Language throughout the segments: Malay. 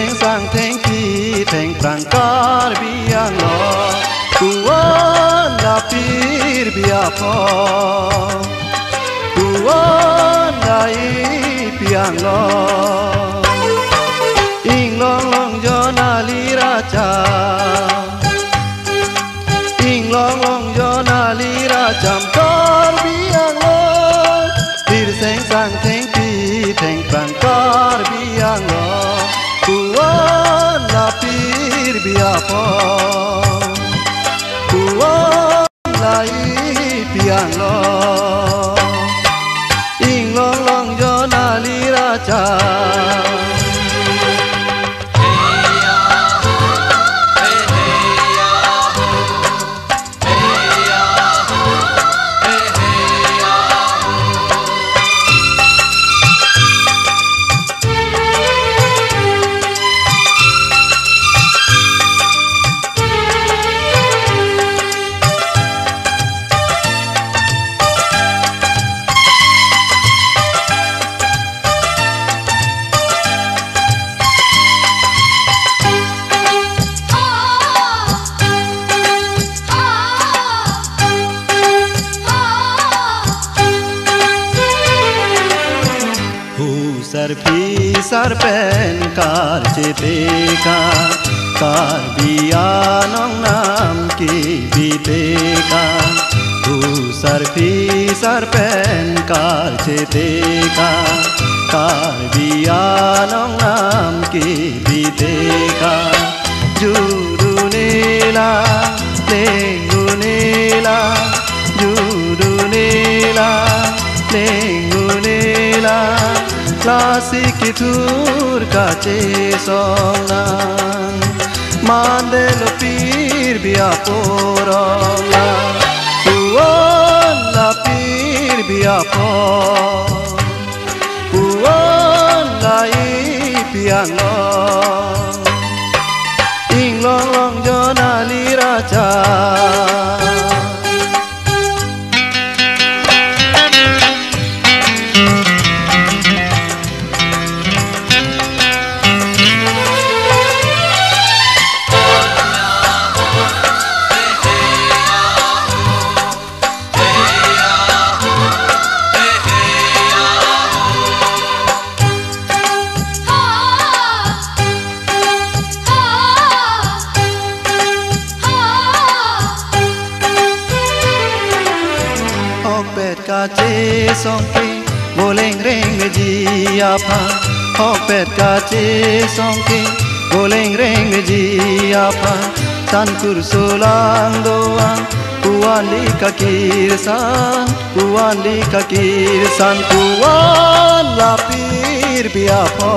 seng sang theng pi theng prang kar biang lo tuan la pir bia pho tuan la i biang lo ing long long jo na li ra cha ing long long jo na li ra cham kar biang lo pir seng sang theng pi theng prang kar biang lo tuan la pir bia pho tuan la i biang lo ing long long jo na li ra cha sarpen kar ceteka kar bianong nam ki biteka tu sarpen kar ceteka kar bianong nam ki biteka judunela lengunela judunela lengunela Klasik tur kace songan mandelo pir bia porona tuan la pir bia po tuan la i piang lo ing long long jo na li ra cha kace songke goleng reng ji apa hok pet kace songke goleng reng ji apa san kur sulang doang puan li kakir san puan lapir biapa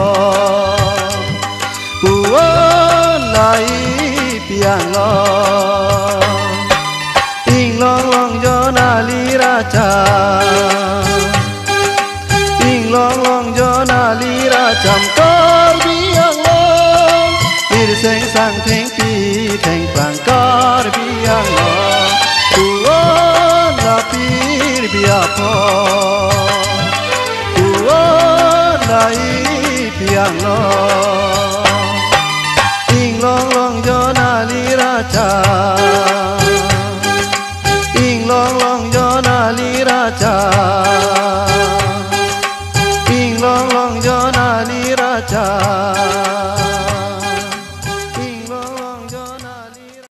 puan lai piang lo ing long long jo na li ra cha ing long long jo na li ra cham kar biang lo pir seng sang theng pi theng prang kar biang lo tuan la pir bia pho tuan la i piang lo ing long long jo na li ra cha ing long long jo na li ra cha